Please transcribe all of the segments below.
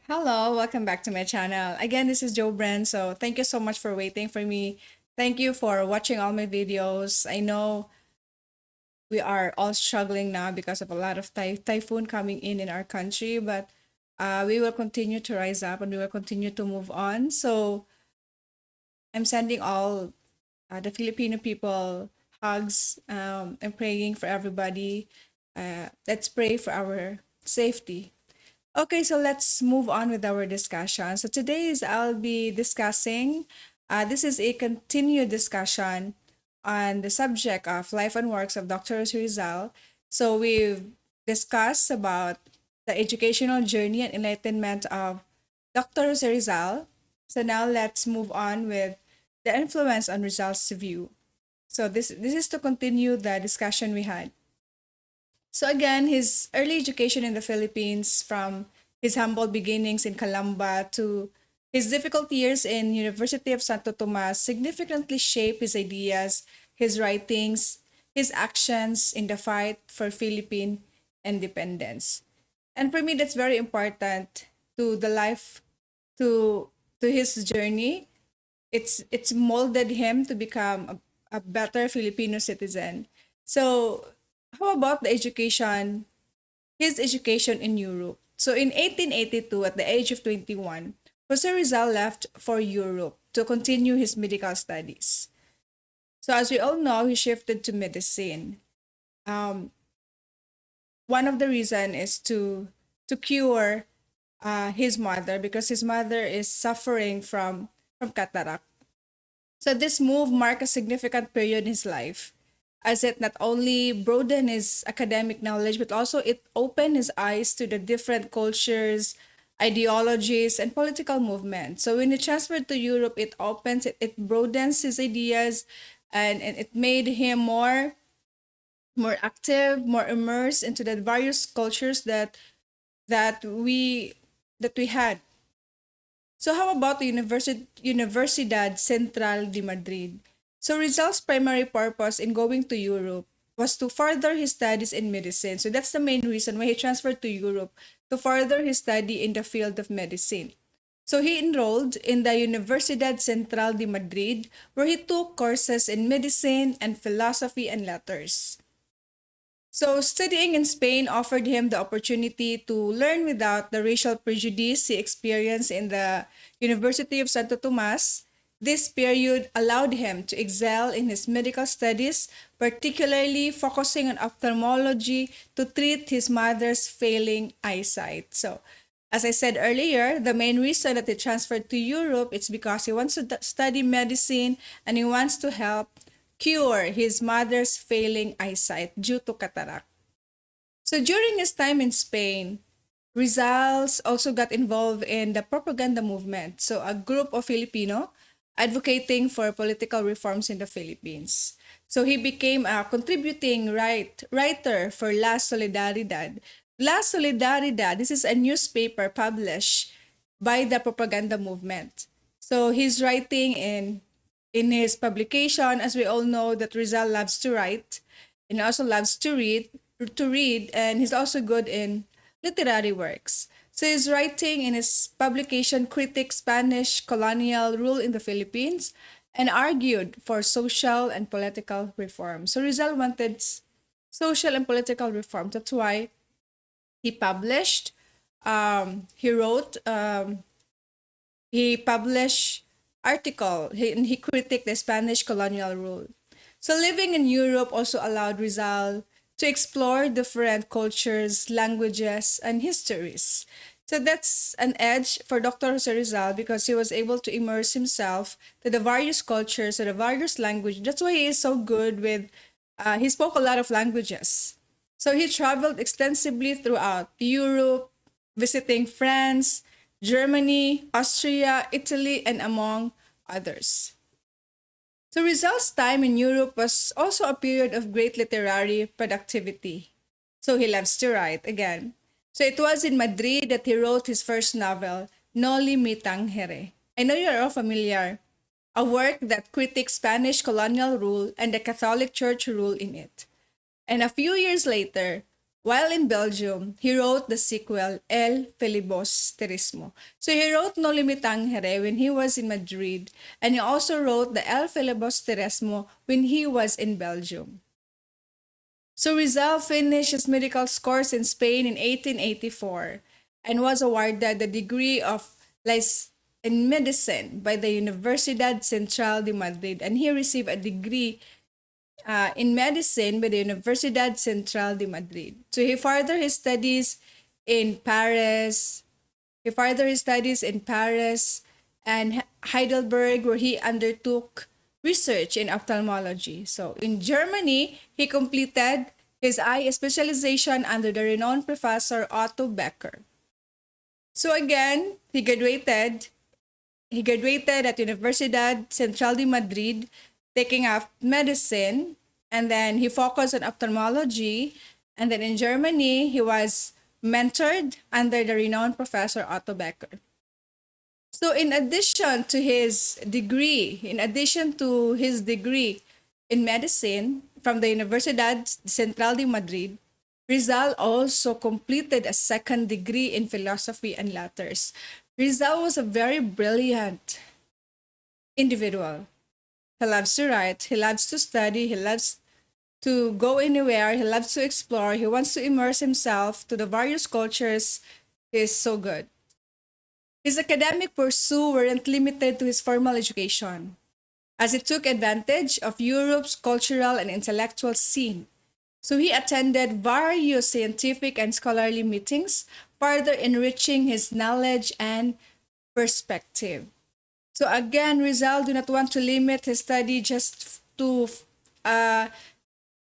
Hello, welcome back to my channel. Again, this is Joe Brand. So thank you so much for waiting for me. Thank you for watching all my videos. I know we are all struggling now because of a lot of typhoon coming in our country, but we will continue to rise up and we will continue to move on. So I'm sending all the Filipino people hugs and praying for everybody. Let's pray for our safety. Okay, so let's move on with our discussion. So I'll be discussing, this is a continued discussion on the subject of life and works of Dr. Rizal. So we've discussed about the educational journey and enlightenment of Dr. Rizal. So now let's move on with the influence on Rizal's view. So this is to continue the discussion we had. So again, his early education in the Philippines, from his humble beginnings in Calamba to his difficult years in University of Santo Tomas, significantly shaped his ideas, his writings, his actions in the fight for Philippine independence. And for me, that's very important to the life, to to his journey. It's molded him to become a better Filipino citizen. So how about the education, his education in Europe? So in 1882, at the age of 21, Jose Rizal left for Europe to continue his medical studies. So as we all know, he shifted to medicine. Um, One of the reason is to cure his mother, because his mother is suffering from cataract. So this move marked a significant period in his life, as it not only broadened his academic knowledge, but also it opened his eyes to the different cultures, ideologies, and political movements. So when he transferred to Europe, it broadens his ideas, and it made him more active, more immersed into the various cultures that we that we had. So how about the Universidad Central de Madrid? So Rizal's primary purpose in going to Europe was to further his studies in medicine. So that's the main reason why he transferred to Europe, to further his study in the field of medicine. So he enrolled in the Universidad Central de Madrid, where he took courses in medicine and philosophy and letters. So, studying in Spain offered him the opportunity to learn without the racial prejudice he experienced in the University of Santo Tomas. This period allowed him to excel in his medical studies, particularly focusing on ophthalmology to treat his mother's failing eyesight. So, as I said earlier, the main reason that he transferred to Europe is because he wants to study medicine and he wants to help cure his mother's failing eyesight due to cataract. So during his time in Spain, Rizal also got involved in the propaganda movement, so a group of Filipino advocating for political reforms in the Philippines. So he became a contributing writer for La Solidaridad. La Solidaridad, this is a newspaper published by the propaganda movement. So he's writing in his publication, as we all know that Rizal loves to write and also loves to read, and he's also good in literary works. So he's writing in his publication Critic Spanish Colonial Rule in the Philippines and argued for social and political reform. So Rizal wanted social and political reform. That's why he published, he wrote, he published and he critiqued the Spanish colonial rule. So living in Europe also allowed Rizal to explore different cultures, languages, and histories. So that's an edge for Dr. Jose Rizal because he was able to immerse himself to the various cultures, to the various languages. That's why he is so good with, he spoke a lot of languages. So he traveled extensively throughout Europe, visiting France, Germany, Austria, Italy, and among others. So Rizal's time in Europe was also a period of great literary productivity. So he loves to write again. So it was in Madrid that he wrote his first novel, Noli Me Tangere. I know you're all familiar. A work that critiques Spanish colonial rule and the Catholic Church rule in it. And a few years later, While in Belgium, he wrote the sequel El Filibusterismo. So he wrote No Limitangere when he was in Madrid, and he also wrote the El Filibusterismo when he was in Belgium. So Rizal finished his medical course in Spain in 1884 and was awarded the degree of Lic in medicine by the Universidad Central de Madrid, and he received a degree in medicine by the Universidad Central de Madrid. So he furthered his studies in Paris. He furthered his studies in Paris and Heidelberg, where he undertook research in ophthalmology. So in Germany, he completed his eye specialization under the renowned professor Otto Becker. So again, he graduated at Universidad Central de Madrid, taking up medicine, and then he focused on ophthalmology. And then in Germany, he was mentored under the renowned professor Otto Becker. So in addition to his degree in medicine from the Universidad Central de Madrid, Rizal also completed a second degree in philosophy and letters. Rizal was a very brilliant individual. He loves to write, he loves to study, he loves to go anywhere, he loves to explore, he wants to immerse himself to the various cultures. He is so good. His academic pursuits weren't limited to his formal education, as he took advantage of Europe's cultural and intellectual scene. So he attended various scientific and scholarly meetings, further enriching his knowledge and perspective. So again, Rizal do not want to limit his study just to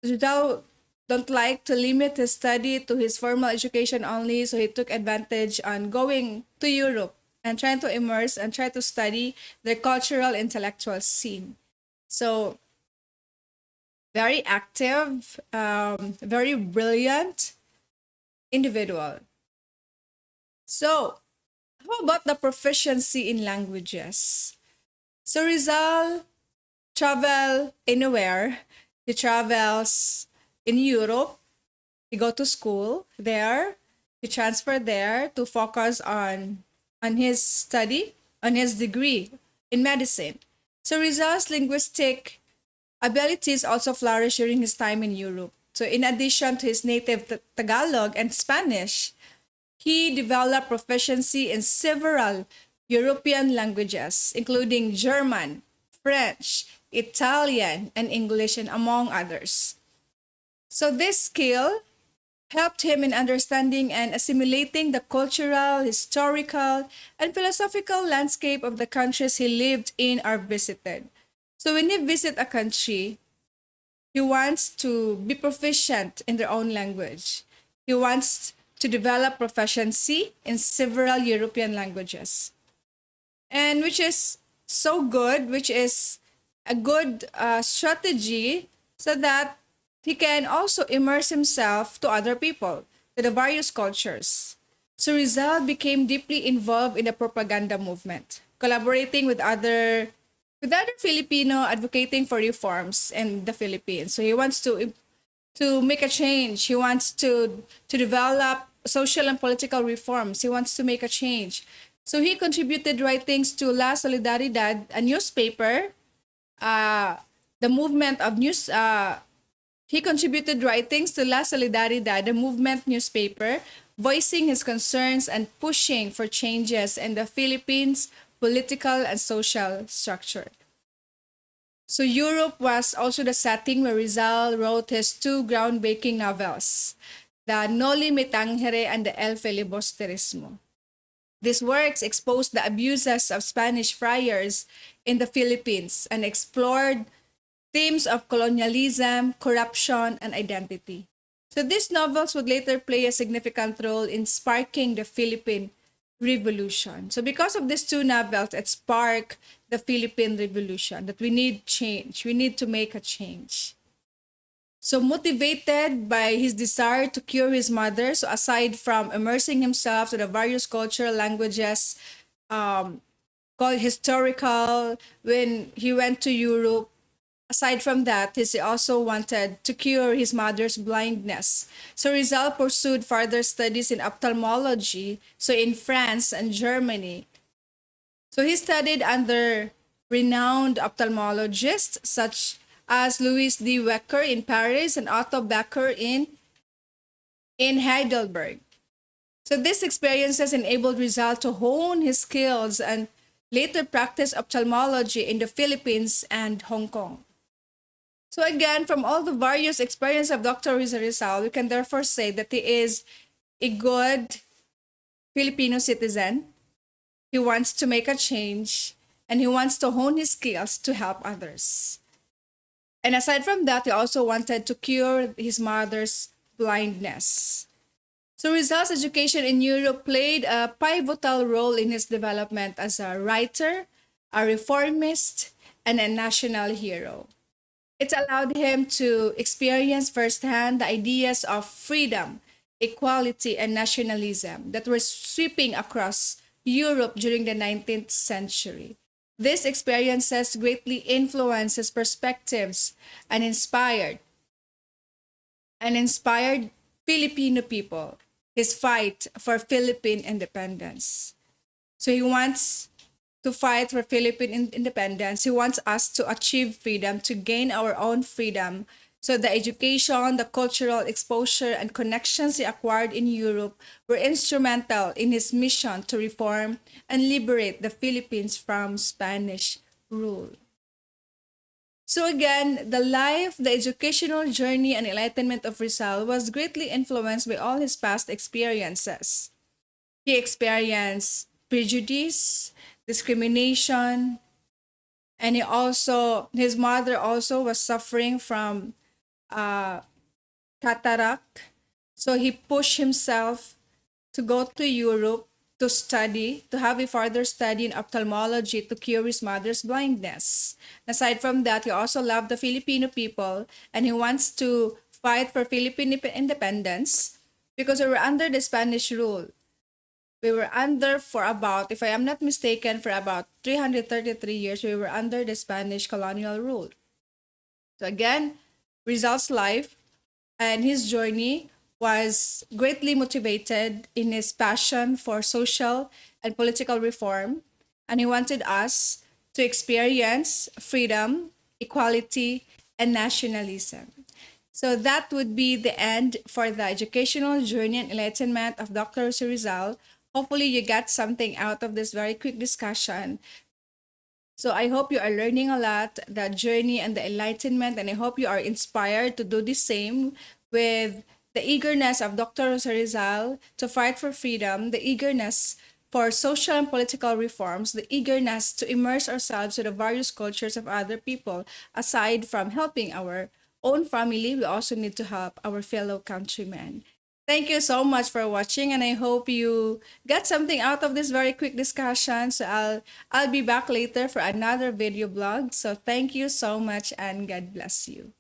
Rizal don't like to limit his study to his formal education only, so he took advantage on going to Europe and trying to immerse and try to study their cultural intellectual scene. So very active, very brilliant individual. So how about the proficiency in languages? So Rizal travel anywhere. He travels in Europe. He go to school there. He transferred there to focus on his study, on his degree in medicine. So Rizal's linguistic abilities also flourished during his time in Europe. So in addition to his native Tagalog and Spanish, he developed proficiency in several European languages, including German, French, Italian, and English, and among others. So this skill helped him in understanding and assimilating the cultural, historical, and philosophical landscape of the countries he lived in or visited. So when you visit a country, he wants to be proficient in their own language. He wants to develop proficiency in several European languages, and which is so good, which is a good strategy so that he can also immerse himself to other people, to the various cultures. So Rizal became deeply involved in the propaganda movement, collaborating with other Filipino advocating for reforms in the Philippines. So he wants to make a change. He wants to develop social and political reforms. He wants to make a change. So he contributed writings to La Solidaridad, a newspaper, the movement of news. He contributed writings to La Solidaridad, a movement newspaper, voicing his concerns and pushing for changes in the Philippines' political and social structure. So Europe was also the setting where Rizal wrote his two groundbreaking novels, the Noli Me Tangere and the El Filibusterismo. These works exposed the abuses of Spanish friars in the Philippines and explored themes of colonialism, corruption, and identity. So these novels would later play a significant role in sparking the Philippine Revolution. So because of these two novels, it sparked the Philippine Revolution, that we need change. We need to make a change. So motivated by his desire to cure his mother, so aside from immersing himself to the various cultural languages, called historical, when he went to Europe, Aside from that, he also wanted to cure his mother's blindness. So Rizal pursued further studies in ophthalmology, so in France and Germany. So he studied under renowned ophthalmologists such as Louis D. Wecker in Paris and Otto Becker in Heidelberg. So these experiences enabled Rizal to hone his skills and later practice ophthalmology in the Philippines and Hong Kong. So again, from all the various experience of Dr. Rizal, we can therefore say that he is a good Filipino citizen. He wants to make a change and he wants to hone his skills to help others. And aside from that, he also wanted to cure his mother's blindness. So Rizal's education in Europe played a pivotal role in his development as a writer, a reformist, and a national hero. It allowed him to experience firsthand the ideas of freedom, equality, and nationalism that were sweeping across Europe during the 19th century. These experiences greatly influenced his perspectives and inspired Filipino people, his fight for Philippine independence. So he wants to fight for Philippine independence. He wants us to achieve freedom, to gain our own freedom. So the education, the cultural exposure, and connections he acquired in Europe were instrumental in his mission to reform and liberate the Philippines from Spanish rule. So again, the life, the educational journey, and enlightenment of Rizal was greatly influenced by all his past experiences. He experienced prejudice, discrimination, and his mother also was suffering from uh, cataract. So he pushed himself to go to Europe to study, to have a further study in ophthalmology to cure his mother's blindness. Aside from that, he also loved the Filipino people and he wants to fight for Philippine independence because we were under the Spanish rule. We were under for about, if I am not mistaken, for about 333 years, we were under the Spanish colonial rule. So again, Rizal's life and his journey was greatly motivated in his passion for social and political reform, and he wanted us to experience freedom, equality, and nationalism. So that would be the end for the educational journey and enlightenment of Dr. Rizal. Hopefully, you got something out of this very quick discussion. So I hope you are learning a lot, the journey and the enlightenment, and I hope you are inspired to do the same with the eagerness of Dr. Rizal to fight for freedom, the eagerness for social and political reforms, the eagerness to immerse ourselves in the various cultures of other people. Aside from helping our own family, we also need to help our fellow countrymen. Thank you so much for watching, and I hope you got something out of this very quick discussion. So I'll be back later for another video blog. So thank you so much, and God bless you.